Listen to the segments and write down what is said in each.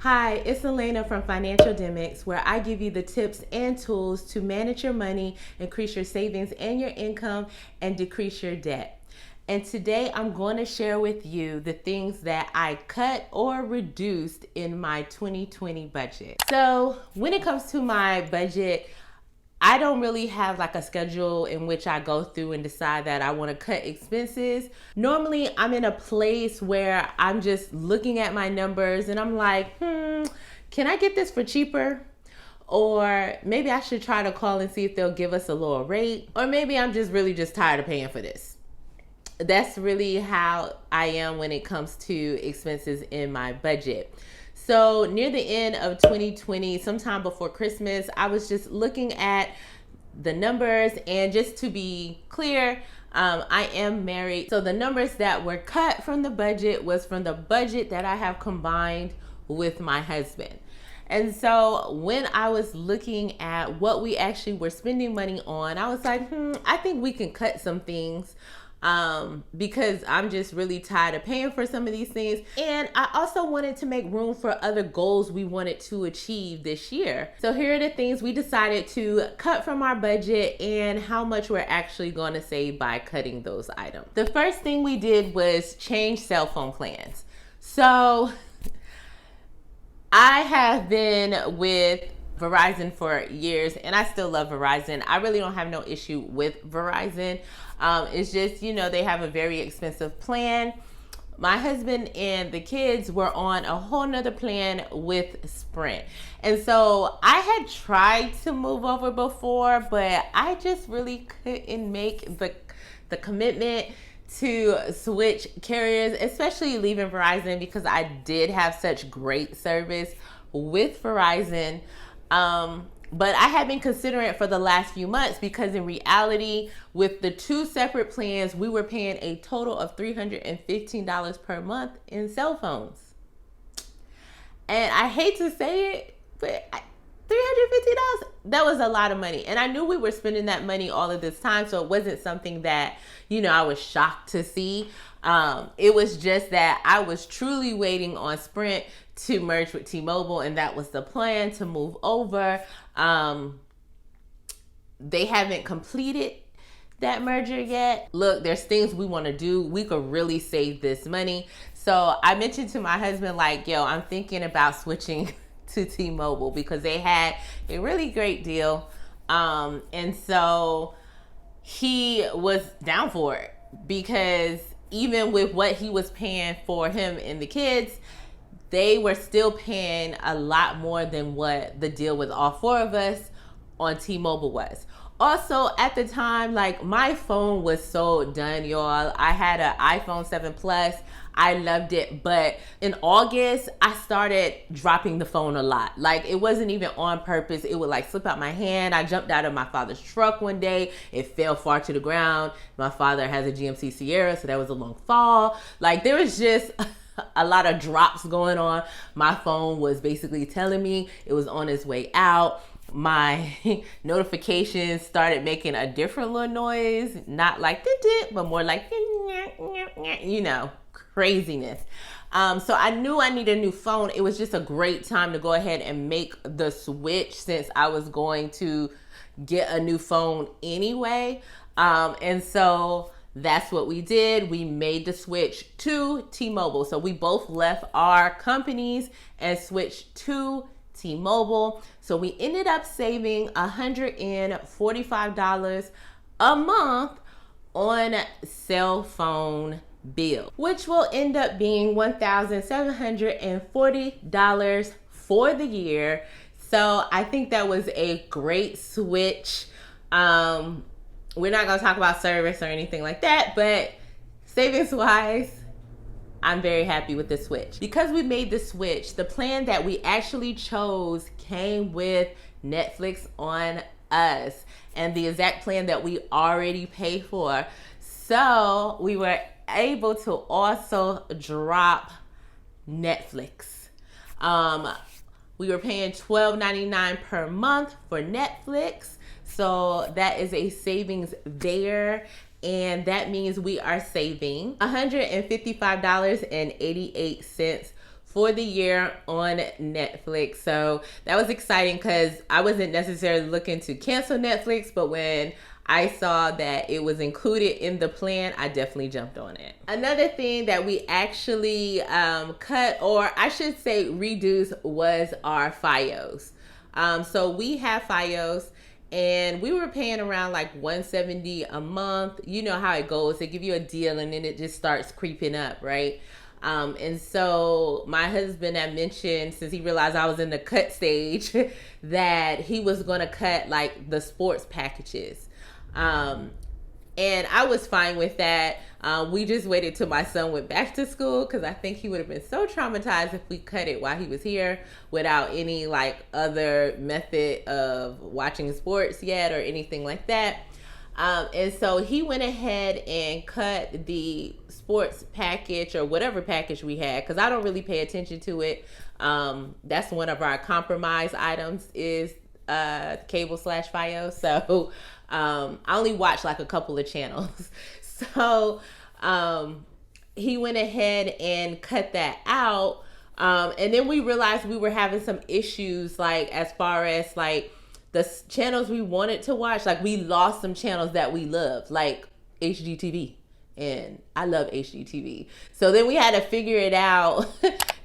Hi, it's Elena from Financialdemics, where I give you the tips and tools to manage your money, increase your savings and your income, and decrease your debt. And today I'm going to share with you the things that I cut or reduced in my 2020 budget. So when it comes to my budget, I don't really have like a schedule in which I go through and decide that I want to cut expenses. Normally, I'm in a place where I'm just looking at my numbers and I'm like, can I get this for cheaper? Or maybe I should try to call and see if they'll give us a lower rate. Or maybe I'm just really just tired of paying for this. That's really how I am when it comes to expenses in my budget. So near the end of 2020, sometime before Christmas, I was just looking at the numbers, and just to be clear, I am married. So the numbers that were cut from the budget was from the budget that I have combined with my husband. And so when I was looking at what we actually were spending money on, I was like, I think we can cut some things. Because I'm just really tired of paying for some of these things. And I also wanted to make room for other goals we wanted to achieve this year. So here are the things we decided to cut from our budget and how much we're actually going to save by cutting those items. The first thing we did was change cell phone plans. So I have been with Verizon for years, and I still love Verizon. I really don't have no issue with Verizon. It's just, they have a very expensive plan. My husband and the kids were on a whole nother plan with Sprint. And so I had tried to move over before, but I just really couldn't make the commitment to switch carriers, especially leaving Verizon, because I did have such great service with Verizon. But I had been considering it for the last few months, because in reality, with the two separate plans, we were paying a total of $315 per month in cell phones. And I hate to say it, but $350, that was a lot of money. And I knew we were spending that money all of this time, so it wasn't something that, I was shocked to see. It was just that I was truly waiting on Sprint to merge with T-Mobile, and that was the plan, to move over. They haven't completed that merger yet. Look, there's things we want to do. We could really save this money. So I mentioned to my husband, like, I'm thinking about switching to T-Mobile, because they had a really great deal. And so he was down for it, because even with what he was paying for him and the kids, they were still paying a lot more than what the deal with all four of us on T-Mobile was. Also, at the time, like, my phone was so done, y'all. I had an iPhone 7 Plus. I loved it. But in August, I started dropping the phone a lot. Like, it wasn't even on purpose. It would like slip out my hand. I jumped out of my father's truck one day. It fell far to the ground. My father has a GMC Sierra, so that was a long fall. Like, there was just a lot of drops going on. My phone was basically telling me it was on its way out. My notifications started making a different little noise, not like dit, but more like craziness. So I knew I needed a new phone. It was just a great time to go ahead and make the switch, since I was going to get a new phone anyway. And so that's what we did. We made the switch to T-Mobile. So we both left our companies and switched to T-Mobile. So we ended up saving $145 a month on cell phone bill, which will end up being $1,740 for the year. So I think that was a great switch. We're not going to talk about service or anything like that, but savings wise, I'm very happy with the switch. Because we made the switch, the plan that we actually chose came with Netflix on us, and the exact plan that we already pay for. So we were able to also drop Netflix. We were paying $12.99 per month for Netflix. So that is a savings there. And that means we are saving $155.88 for the year on Netflix. So that was exciting because I wasn't necessarily looking to cancel Netflix, but when I saw that it was included in the plan, I definitely jumped on it. Another thing that we actually cut, or I should say reduced, was our FiOS. So we have FiOS, and we were paying around like $170 a month. You know how it goes. They give you a deal and then it just starts creeping up, right? And so my husband had mentioned, since he realized I was in the cut stage, that he was going to cut like the sports packages. And I was fine with that. We just waited till my son went back to school because I think he would have been so traumatized if we cut it while he was here without any like other method of watching sports yet or anything like that. And so he went ahead and cut the sports package or whatever package we had, because I don't really pay attention to it. That's one of our compromise items is cable / FiOS. So I only watch like a couple of channels. So he went ahead and cut that out. And then we realized we were having some issues, like as far as like the channels we wanted to watch. Like we lost some channels that we loved, like HGTV. And I love HGTV. So then we had to figure it out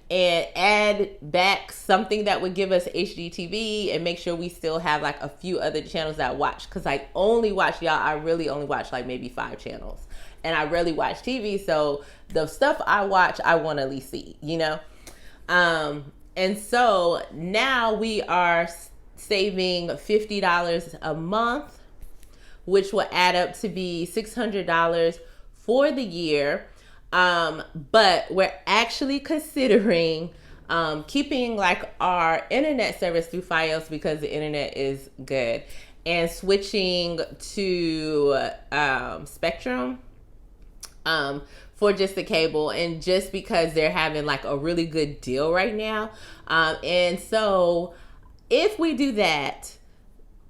and add back something that would give us HGTV and make sure we still have like a few other channels that I watch. Cause I really only watch like maybe 5 channels, and I rarely watch TV. So the stuff I watch, I want to at least see, you know? And so now we are saving $50 a month, which will add up to be $600 for the year. But we're actually considering keeping like our internet service through FiOS because the internet is good, and switching to Spectrum for just the cable, and just because they're having like a really good deal right now. And so if we do that,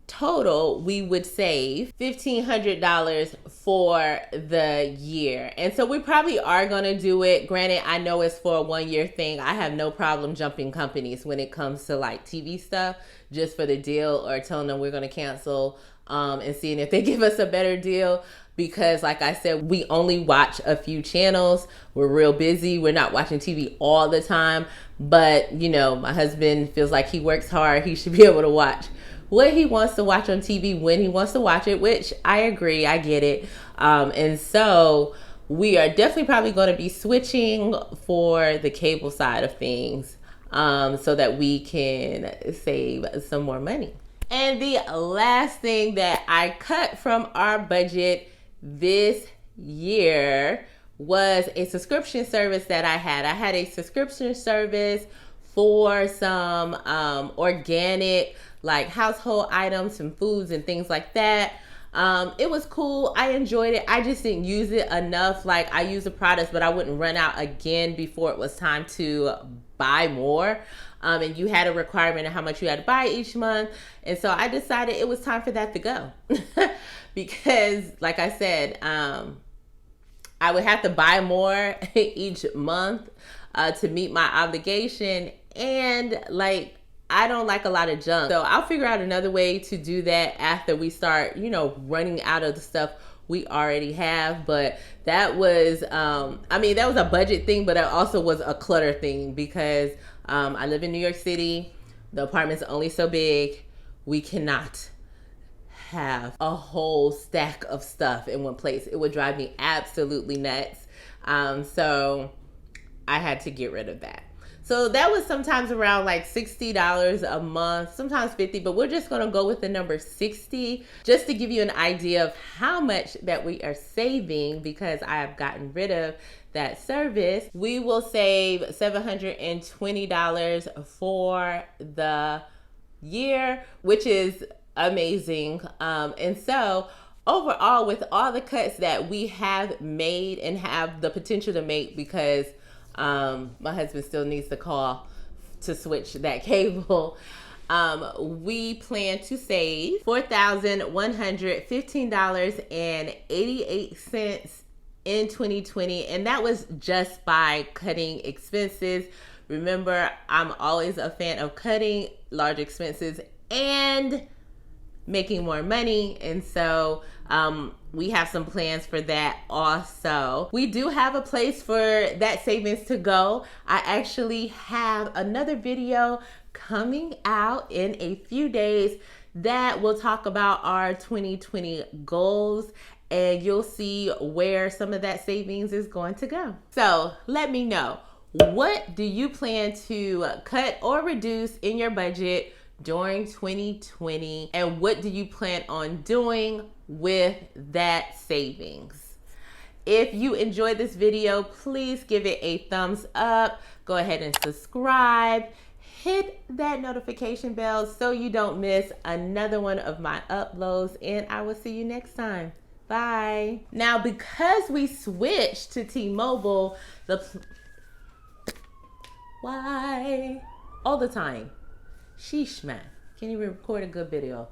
total, we would save $1,500 for the year. And so we probably are going to do it. Granted, I know it's for a 1-year thing. I have no problem jumping companies when it comes to like TV stuff, just for the deal, or telling them we're going to cancel and seeing if they give us a better deal. Because like I said, we only watch a few channels. We're real busy. We're not watching TV all the time. But, you know, my husband feels like he works hard. He should be able to watch what he wants to watch on TV when he wants to watch it, which I agree, I get it. And so we are definitely probably going to be switching for the cable side of things, so that we can save some more money. And the last thing that I cut from our budget this year was a subscription service that I had. I had a subscription service for some organic like household items and foods and things like that. It was cool. I enjoyed it. I just didn't use it enough. Like I use the products, but I wouldn't run out again before it was time to buy more. And you had a requirement of how much you had to buy each month. And so I decided it was time for that to go. Because like I said, I would have to buy more each month to meet my obligation. And like, I don't like a lot of junk. So I'll figure out another way to do that after we start, you know, running out of the stuff we already have. But that was, that was a budget thing, but it also was a clutter thing because I live in New York City. The apartment's only so big. We cannot have a whole stack of stuff in one place. It would drive me absolutely nuts. So I had to get rid of that. So that was sometimes around like $60 a month, sometimes $50, but we're just going to go with the number 60 just to give you an idea of how much that we are saving because I have gotten rid of that service. We will save $720 for the year, which is amazing. And so overall, with all the cuts that we have made and have the potential to make, because my husband still needs to call to switch that cable, we plan to save $4,115.88 in 2020, and that was just by cutting expenses, Remember, I'm always a fan of cutting large expenses and making more money. And so we have some plans for that also. We do have a place for that savings to go. I actually have another video coming out in a few days that will talk about our 2020 goals, and you'll see where some of that savings is going to go. So let me know, what do you plan to cut or reduce in your budget during 2020, and what do you plan on doing with that savings? If you enjoyed this video, please give it a thumbs up. Go ahead and subscribe. Hit that notification bell so you don't miss another one of my uploads, and I will see you next time. Bye. Now, because we switched to T-Mobile, why? All the time. Sheesh, man. Can't even record a good video.